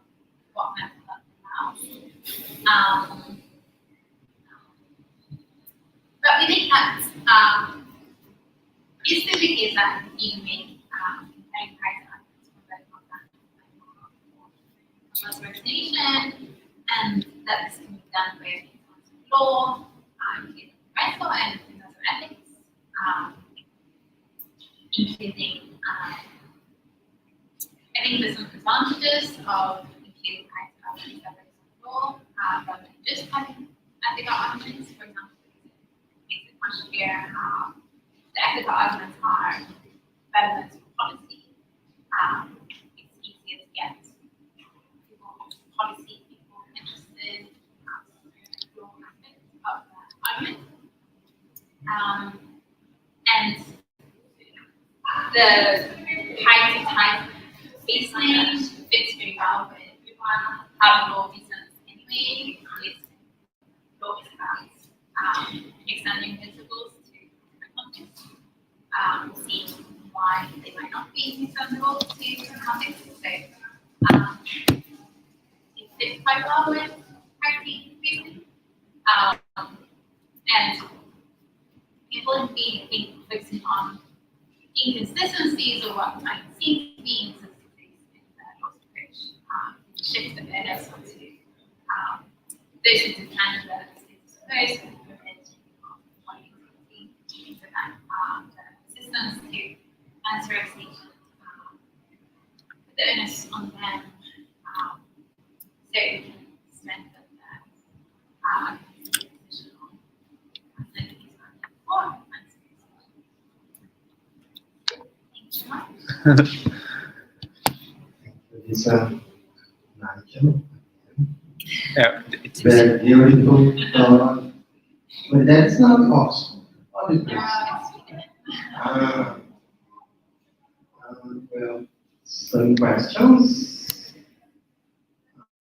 what mental health allows. But we think that it's still the case that you make any price arguments for both lockdown and vaccination, and that this can be done both in terms of law, including practical and in terms of ethics, including I think there's some advantages of including practical arguments that are in law rather than just having ethical arguments. For example, makes it much clearer how the ethical arguments are relevant to policy. It's easier to get policy people interested in the law aspects of the argument. And the parity type baseline fits very well with how law reasons anyway. Law is about extending principles to different contexts, seeing why they might not be extendable to different contexts. So it fits quite well with parity reasoning. And importantly, I think focusing on inconsistencies or what might seem to be inconsistencies in the law approach shifts the awareness onto those sorts of candidates. Those who are preventing so that the systems to answer vaccination put the onus on them so we can strengthen the position on vaccination for Thank Nigel. It's Very beautiful. But that's not Oxford. What is this? Ah, well, some questions.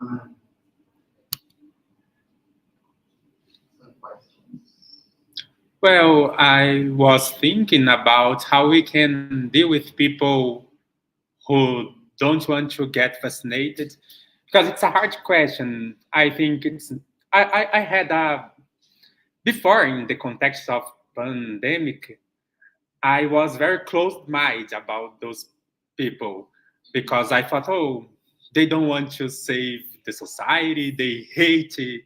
Uh, some questions. Well, I was thinking about how we can deal with people who don't want to get vaccinated, because it's a hard question. I think I had a before in the context of pandemic, I was very closed-minded about those people because I thought, oh, they don't want to save the society, they hate the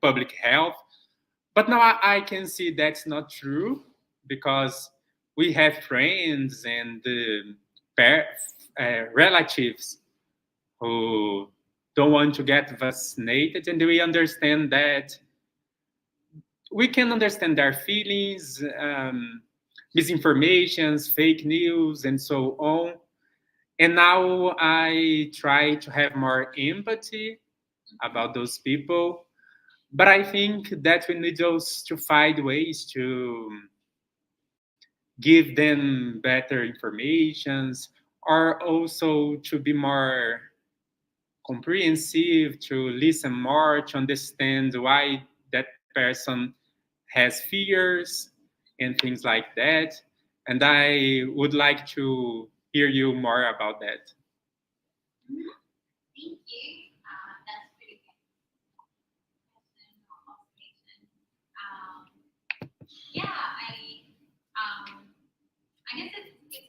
public health. But now I can see that's not true because we have friends and relatives who don't want to get vaccinated, and we understand that we can understand their feelings, misinformations, fake news, and so on. And now I try to have more empathy about those people. But I think that we need also to find ways to give them better informations or also to be more comprehensive, to listen more, to understand why that person has fears and things like that. And I would like to hear you more about that. Thank you. That's pretty good question or observation. Yeah, I guess it's good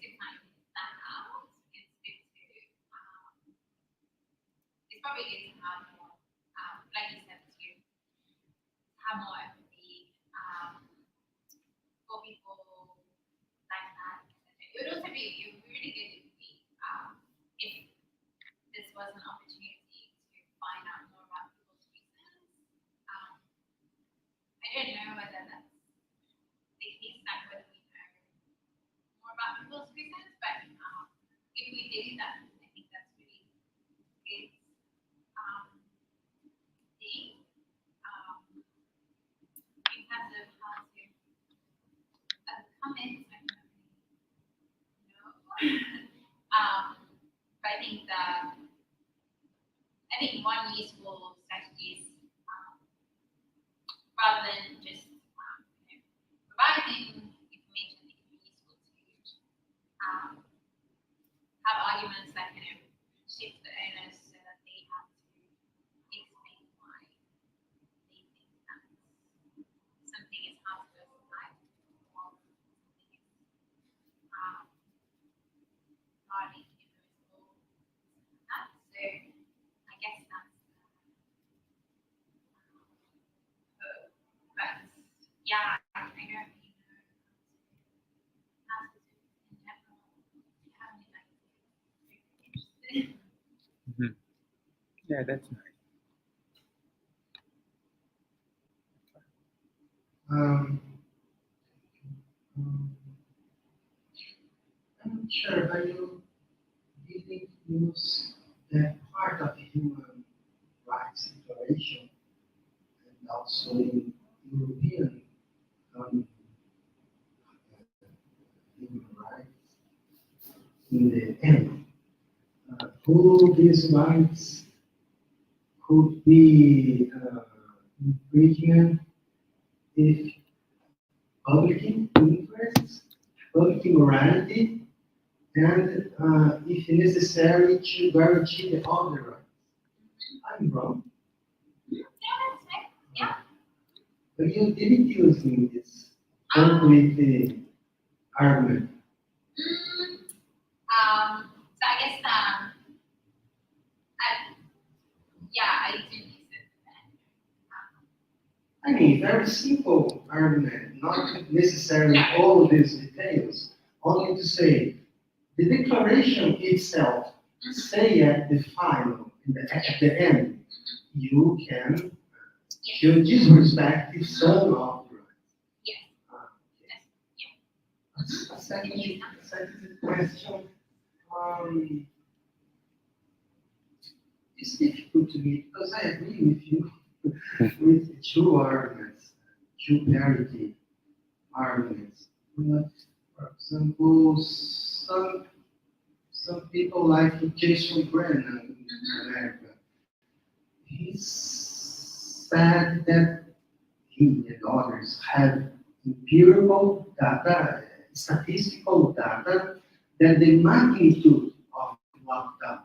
to kind of stand out. It's good to it's probably good to have more like you said to have more empathy for people like that. It would also be really good if this was an opportunity to find out more about people's reasons. I don't know whether that's the case, like whether we know more about people's reasons, but if we do that, I think that's really good thing in terms of how to overcome it. I don't really know. But I think one useful strategy is rather than just providing information, it can be useful to have arguments that kind of shift the onus so that they have to explain why they think that something is harmful to life or something is hardly irreversible. So I guess that's but yeah, I don't really know how to do in general. If you have any like interested. Mhm. Yeah, that's nice. Um, I'm not sure how you didn't use that part of the human rights declaration and also in European um, human rights in the end. Who these rights could be infringement if public interests, public morality, and if necessary to guarantee the other rights. I'm wrong, Yeah, that's right. Yeah. but you didn't use in this concrete argument. So I guess I do use it. I mean, very simple argument, not necessarily all these details, only to say the declaration itself say at the final, at the end, you can show disrespect if some of the rights. Yes. A second sensitive question. It's difficult to me because I agree with you with two arguments, two parity arguments. But, for example, some people like Jason Brennan in America. He said that he and others had empirical data, statistical data, that the magnitude of lockdown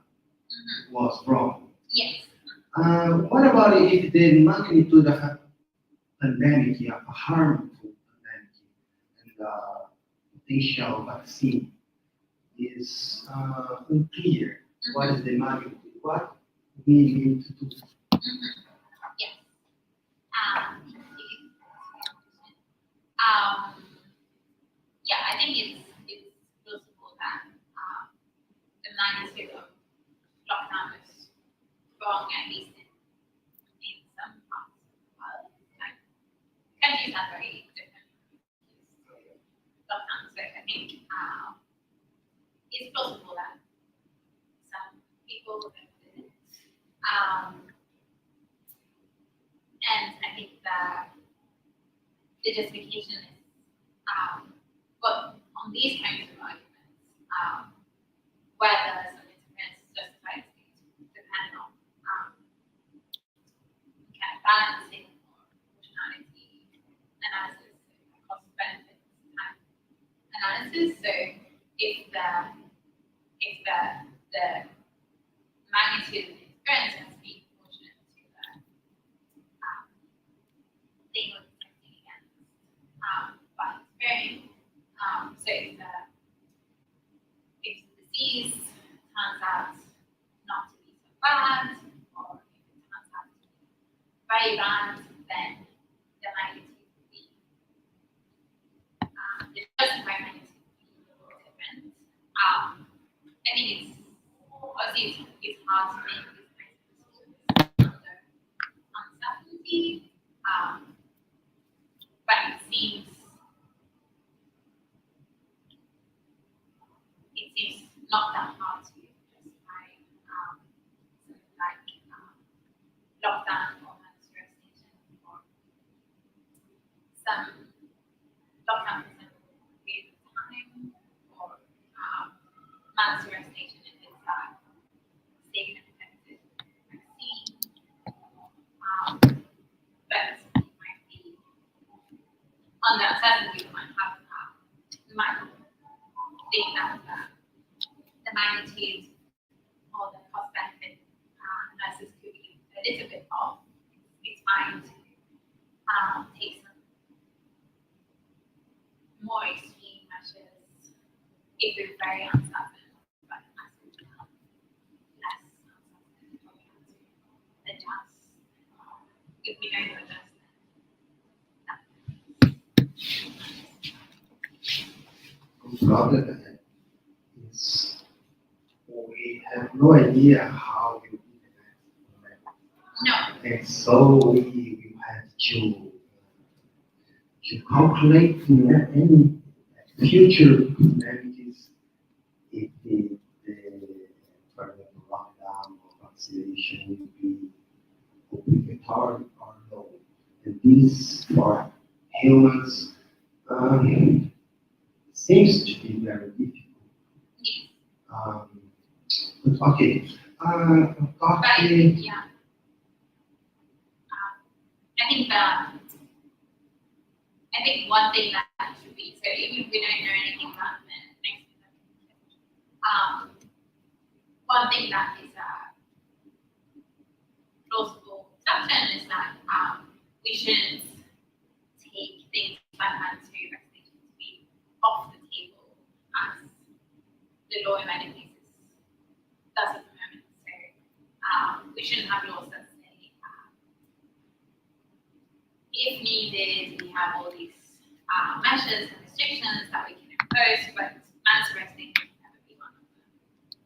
was wrong. Yes. What about if the magnitude of a pandemic, of a harmful pandemic, and potential vaccine is unclear? What is the magnitude? What we need to do? Yes. Yeah, I think it's plausible that the magnitude of lockdown is wrong, at least in some parts of the world. Like, countries have very different lockdowns, so I think it's plausible that some people will benefit. And I think that the justification is, but on these kinds of arguments, whether some interference is justified depend on kind of balancing or proportionality analysis, cost benefit time analysis. So if the magnitude of the interference has to be proportionate to the thing we're protecting against by interfering. So if the disease turns out not to be so bad, or if it turns out to be very bad, then the magnitude would be the justified magnitude would be different. I think it's obviously it's hard to make these kinds of decisions under uncertainty, but it seems not that hard to justify something like lockdown or mass restriction, or some lockdown for some period of time, or mass restriction if it's a safe and effective vaccine. But it might be on that certainty, we might have we might think that the magnitude or the cost benefit analysis could be a little bit off. It's fine to take some more extreme measures if we're very uncertain, but as we become less uncertain, we have to adjust. If we don't adjust, Problem is we have no idea how you implement. no. And so we have to calculate any future calamities if the for example, lockdown or vaccination will be obligatory or no. And this for humans seems to be very difficult. But okay. But yeah. I think one thing that should be, so even if we don't know anything about the next one thing that is a plausible assumption is that we shouldn't take things like mandatory vaccination to be off the table as the law in many cases does at the moment. So we shouldn't have laws that say if needed, we have all these measures and restrictions that we can impose, but mandatory vaccination can never be one of them.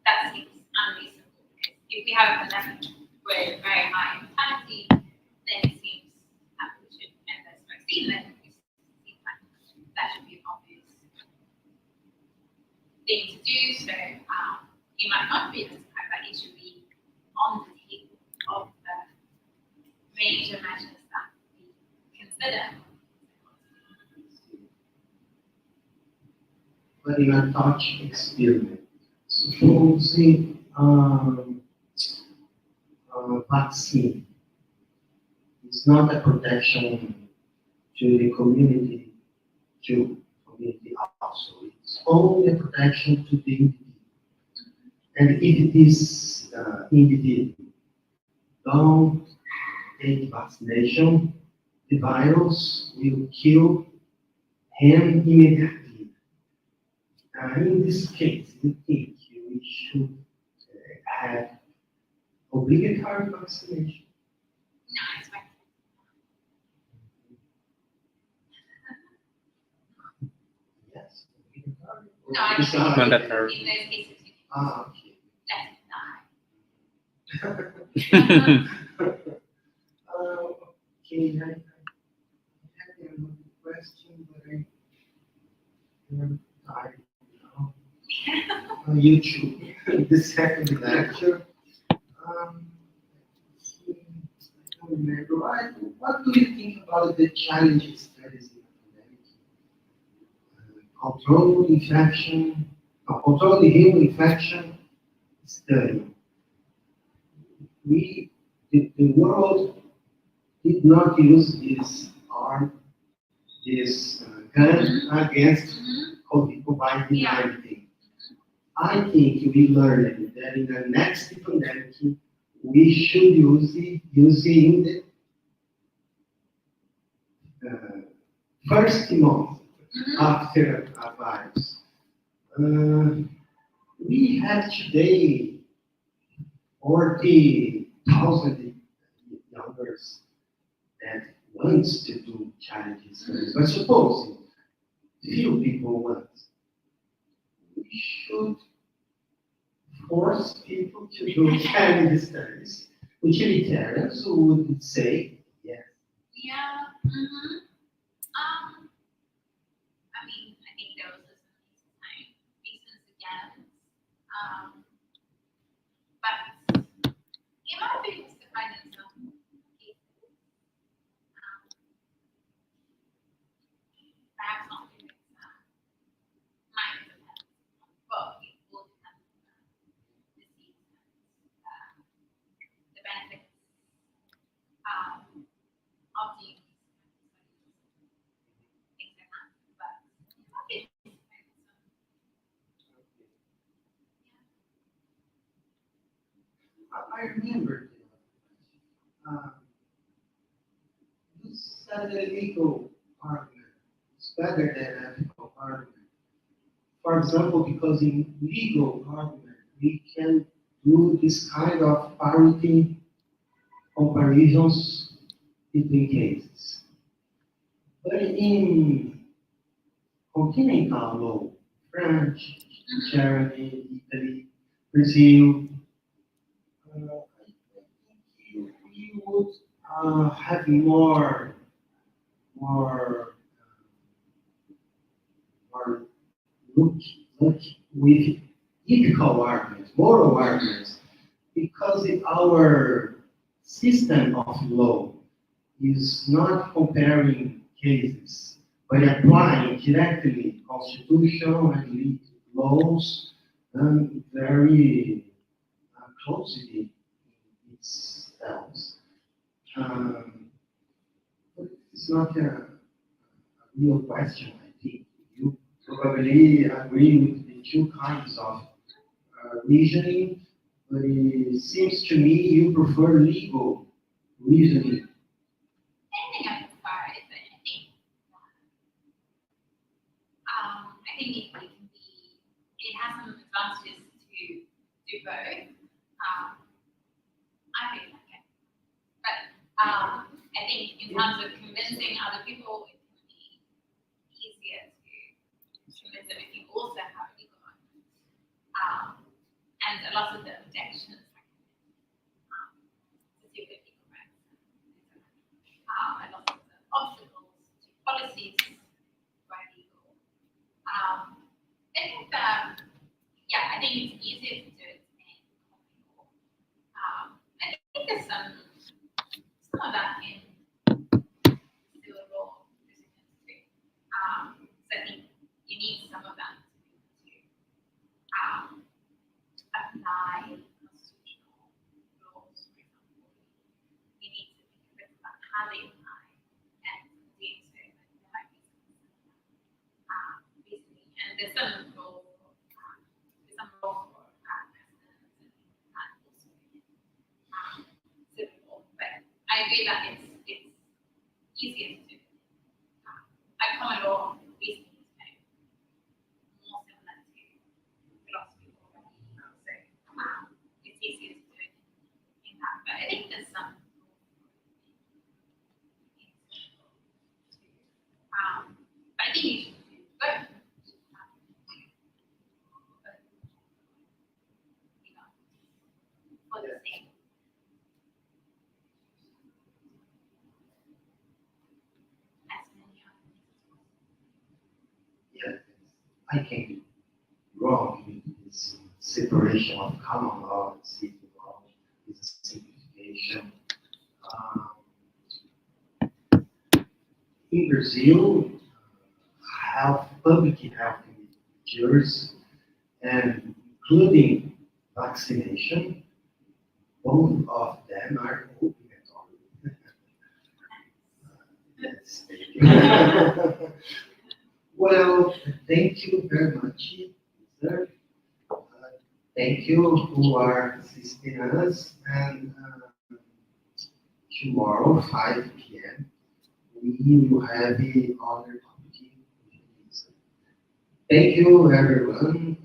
That seems unreasonable because if we have a pandemic with very high mortality, then it seems that we should end this vaccine. Then it seems like that should be obvious. it might not be justified, but it should be on the table of the range of measures that we consider. But in a touch experiment, supposing vaccine is not a protection to the community, also. It's only a protection to the individual. And if this individual don't take vaccination, the virus will kill him immediately. In this case, we think we should have obligatory vaccination. No, it's right. Yes, obligatory. No, I It's think not mandatory. in those cases, you okay. let it die. Okay, I have another question, but I'm tired now. On YouTube, the second lecture. Let's see, I don't remember. What do you think about the challenging studies in the pandemic? Control the human infection study. The world did not use this gun against COVID-19. I think we learned that in the next pandemic, we should use it using the first month after a virus. We have today 40,000 youngers that wants to do challenging studies. But supposing few people want, we should force people to do challenging studies. Utilitarians would say yes. Yeah. I mean, I think there was some reasons against. But it might be justified in some cases. Perhaps not in its might depend. Well, it will depend on the disease and the benefits of the use things like that. But it might be justified in some. I remember you said a legal argument is better than ethical argument. For example, because in legal argument, we can do this kind of parity comparisons between cases. But in continental law, French, Germany, Italy, Brazil, I think we would have more look with ethical arguments, moral arguments, because our system of law is not comparing cases, but applying directly constitutional and legal laws and very closely itself. But it's not a real question, I think. You probably agree with the two kinds of reasoning, but it seems to me you prefer legal reasoning. Anything I prefer is that I think it can be, it has some advantages to do both. I think okay. But I think in terms of convincing other people, it can be easier to convince them if you also have legal arguments. And a lot of the objections to legal rights, a lot of the obstacles to policies by legal. I think that, yeah, I think it's easier to do it there's some role for presidents and also civil law, but I agree that it's easier to do. Like common law recently is kind of more similar to philosophy already, so it's easier to do it in that. But I think there's some but I think you should do both. For the same. As many others. Yeah, I can be wrong in this separation of common law and civil law is a simplification. In Brazil, public health indicators, and including vaccination, both of them are obligatory. Yes, thank you. Well, thank you very much, sir. Thank you who are assisting us, and tomorrow, 5 p.m., we will have the other topic. Thank you, everyone.